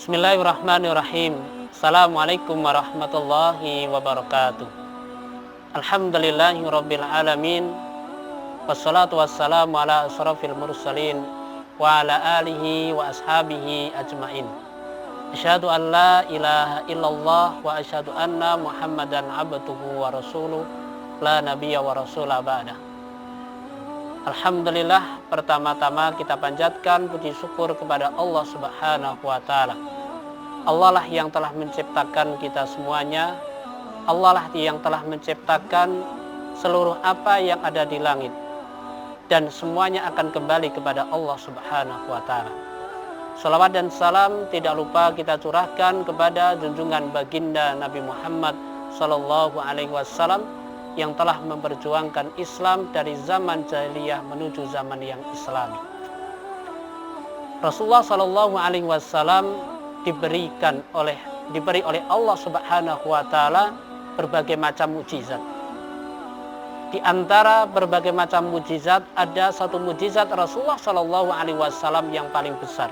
Bismillahirrahmanirrahim. Assalamualaikum warahmatullahi wabarakatuh. Alhamdulillahi rabbil alamin. Wassalatu wassalamu ala asrafil mursalin wa ala alihi wa ashabihi ajmain. Asyhadu an la ilaha illallah wa asyhadu anna Muhammadan abduhu wa rasuluh la nabiyya wa rasula ba'da. Alhamdulillah, pertama-tama kita panjatkan puji syukur kepada Allah Subhanahu wa Ta'ala. Allah lah yang telah menciptakan kita semuanya. Allah lah yang telah menciptakan seluruh apa yang ada di langit, dan semuanya akan kembali kepada Allah Subhanahu wa Ta'ala. Salawat dan salam tidak lupa kita curahkan kepada junjungan baginda Nabi Muhammad Sallallahu Alaihi Wasallam yang telah memperjuangkan Islam dari zaman jahiliyah menuju zaman yang Islami. Rasulullah Sallallahu Alaihi Wasallam diberi oleh Allah Subhanahu Wa Taala berbagai macam mukjizat. Di antara berbagai macam mukjizat ada satu mukjizat Rasulullah Sallallahu Alaihi Wasallam yang paling besar.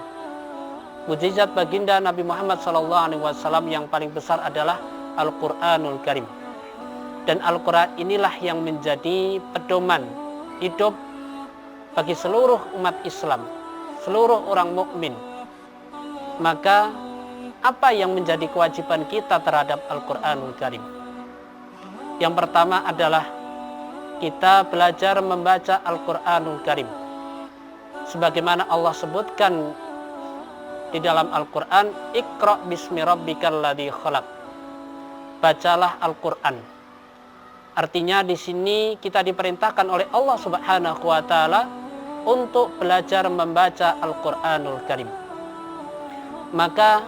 Mukjizat baginda Nabi Muhammad Sallallahu Alaihi Wasallam yang paling besar adalah Al-Quranul Karim. Dan Al-Quran inilah yang menjadi pedoman hidup bagi seluruh umat Islam, seluruh orang mukmin. Maka apa yang menjadi kewajiban kita terhadap Al-Quranul Karim? Yang pertama adalah kita belajar membaca Al-Quranul Karim. Sebagaimana Allah sebutkan di dalam Al-Quran, Iqra bismi rabbikal ladzi khalaq. Bacalah Al-Quran. Artinya di sini kita diperintahkan oleh Allah Subhanahu wa Ta'ala untuk belajar membaca Al-Quranul Karim. Maka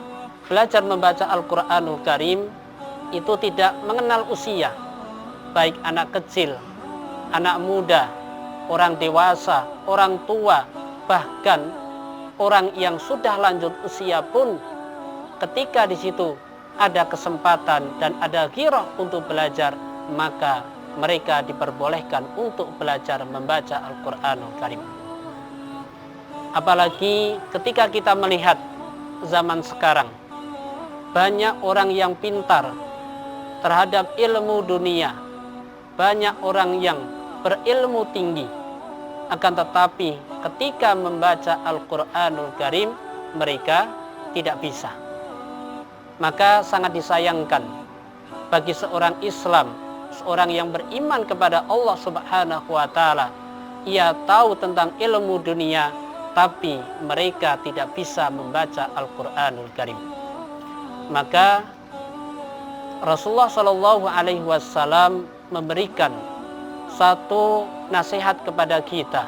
belajar membaca Al-Quranul Karim itu tidak mengenal usia, baik anak kecil, anak muda, orang dewasa, orang tua, bahkan orang yang sudah lanjut usia pun ketika di situ ada kesempatan dan ada ghirah untuk belajar, maka mereka diperbolehkan untuk belajar membaca Al-Quranul Karim. Apalagi ketika kita melihat zaman sekarang, banyak orang yang pintar terhadap ilmu dunia, banyak orang yang berilmu tinggi, akan tetapi ketika membaca Al-Quranul Karim mereka tidak bisa. Maka sangat disayangkan bagi seorang Islam, seorang yang beriman kepada Allah Subhanahu wa Ta'ala, ia tahu tentang ilmu dunia, tapi mereka tidak bisa membaca Al-Quranul Karim. Maka Rasulullah Shallallahu Alaihi Wasallam memberikan satu nasihat kepada kita,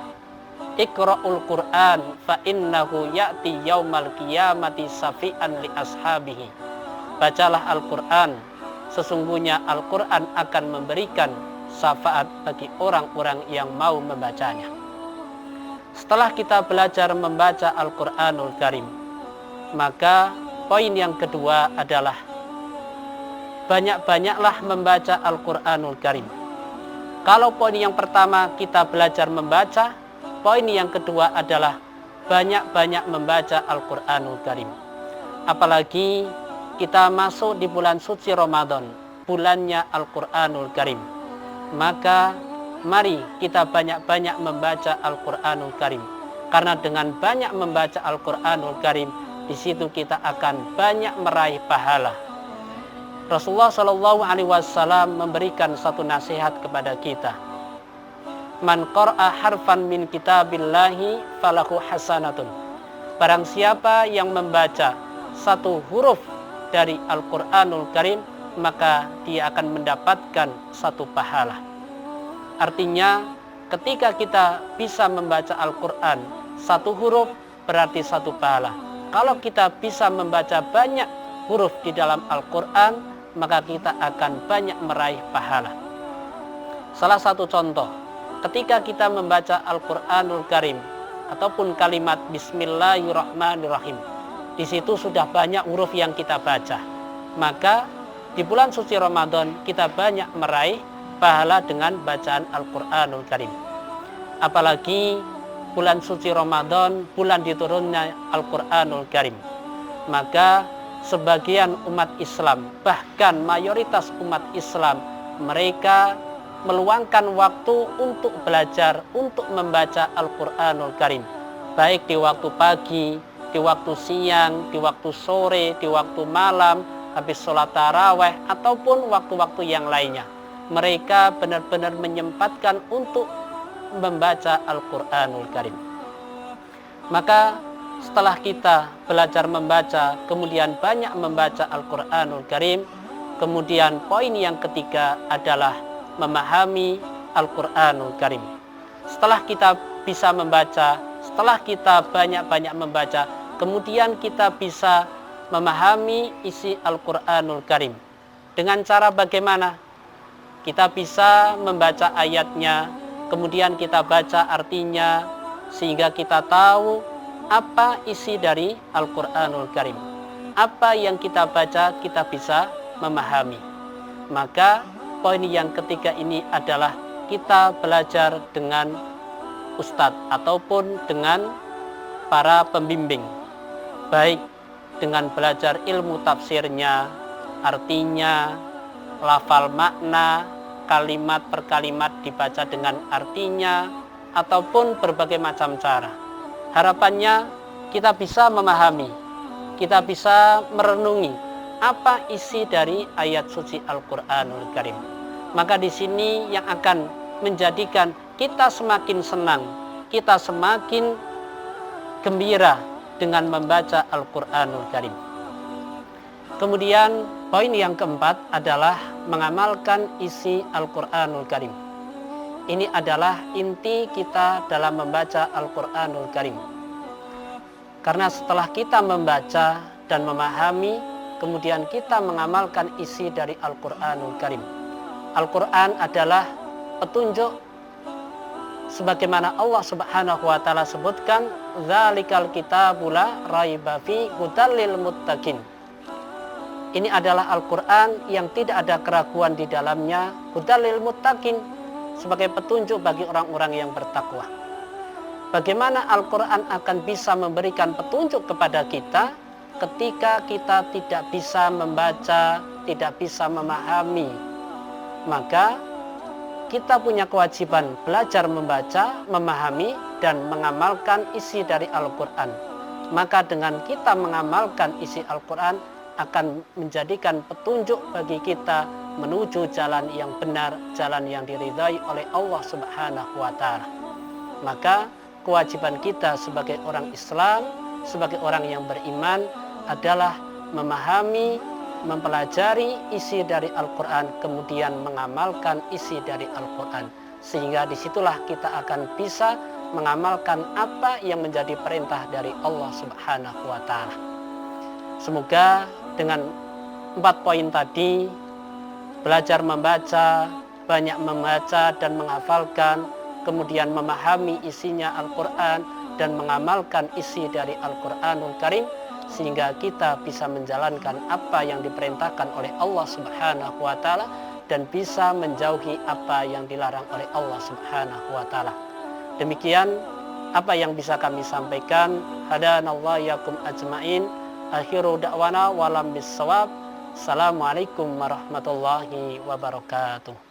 Iqra'ul Quran fa innahu ya'ti yaumal qiyamati safi'an li ashabihi. Bacalah Al-Quran, sesungguhnya Al-Quran akan memberikan syafaat bagi orang-orang yang mau membacanya. Setelah kita belajar membaca Al-Quranul Karim, maka poin yang kedua adalah banyak-banyaklah membaca Al-Quranul Karim. Kalau poin yang pertama kita belajar membaca, poin yang kedua adalah banyak-banyak membaca Al-Quranul Karim. Apalagi kita masuk di bulan suci Ramadan, bulannya Al-Quranul Karim. Maka mari kita banyak-banyak membaca Al-Quranul Karim. Karena dengan banyak membaca Al-Quranul Karim, di situ kita akan banyak meraih pahala. Rasulullah Shallallahu Alaihi Wasallam memberikan satu nasihat kepada kita. Man qara'a harfan min kitabillahi falahu hasanatun. Barang siapa yang membaca satu huruf dari Al-Quranul Karim, maka dia akan mendapatkan satu pahala. Artinya ketika kita bisa membaca Al-Quran satu huruf berarti satu pahala. Kalau kita bisa membaca banyak huruf di dalam Al-Quran, maka kita akan banyak meraih pahala. Salah satu contoh, ketika kita membaca Al-Quranul Karim ataupun kalimat Bismillahirrahmanirrahim, di situ sudah banyak huruf yang kita baca. Maka di bulan suci Ramadan kita banyak meraih pahala dengan bacaan Al-Quranul Karim. Apalagi bulan suci Ramadan, bulan diturunnya Al-Quranul Karim. Maka sebagian umat Islam, bahkan mayoritas umat Islam, mereka meluangkan waktu untuk belajar, untuk membaca Al-Quranul Karim, baik di waktu pagi, di waktu siang, di waktu sore, di waktu malam, habis sholat taraweh, ataupun waktu-waktu yang lainnya. Mereka benar-benar menyempatkan untuk membaca Al-Quranul Karim. Maka setelah kita belajar membaca, kemudian banyak membaca Al-Quranul Karim, kemudian poin yang ketiga adalah memahami Al-Quranul Karim. Setelah kita bisa membaca, setelah kita banyak-banyak membaca, kemudian kita bisa memahami isi Al-Quranul Karim. Dengan cara bagaimana? Kita bisa membaca ayatnya, kemudian kita baca artinya, sehingga kita tahu apa isi dari Al-Quranul Karim. Apa yang kita baca, kita bisa memahami. Maka poin yang ketiga ini adalah kita belajar dengan ustadz ataupun dengan para pembimbing, baik dengan belajar ilmu tafsirnya, artinya, lafal makna, kalimat per kalimat dibaca dengan artinya, ataupun berbagai macam cara. Harapannya kita bisa memahami, kita bisa merenungi apa isi dari ayat suci Al-Quranul Karim. Maka di sini yang akan menjadikan kita semakin senang, kita semakin gembira dengan membaca Al-Quranul Karim. Kemudian poin yang keempat adalah mengamalkan isi Al-Quranul Karim. Ini adalah inti kita dalam membaca Al-Quranul Karim. Karena setelah kita membaca dan memahami, kemudian kita mengamalkan isi dari Al-Quranul Karim. Al-Quran adalah petunjuk sebagaimana Allah Subhanahu wa taala sebutkan, "Dzalikal kitabu la raiba fi hudal lil muttaqin." Ini adalah Al-Quran yang tidak ada keraguan di dalamnya, hudal lil muttaqin, sebagai petunjuk bagi orang-orang yang bertakwa. Bagaimana Al-Quran akan bisa memberikan petunjuk kepada kita ketika kita tidak bisa membaca, tidak bisa memahami? Maka kita punya kewajiban belajar membaca, memahami, dan mengamalkan isi dari Al-Quran. Maka dengan kita mengamalkan isi Al-Quran akan menjadikan petunjuk bagi kita menuju jalan yang benar, jalan yang diridhai oleh Allah Subhanahu wa taala. Maka kewajiban kita sebagai orang Islam, sebagai orang yang beriman adalah memahami, mempelajari isi dari Al-Quran, kemudian mengamalkan isi dari Al-Quran. Sehingga disitulah kita akan bisa mengamalkan apa yang menjadi perintah dari Allah Subhanahu wa ta'ala. Semoga dengan 4 poin tadi, belajar membaca, banyak membaca dan menghafalkan, kemudian memahami isinya Al-Quran dan mengamalkan isi dari Al-Quranul Karim, sehingga kita bisa menjalankan apa yang diperintahkan oleh Allah Subhanahu wa ta'ala dan bisa menjauhi apa yang dilarang oleh Allah Subhanahu wa ta'ala. Demikian apa yang bisa kami sampaikan. Hadanallahu yakum ajmain. Akhiru da'wana walam bissawab. Assalamualaikum warahmatullahi wabarakatuh.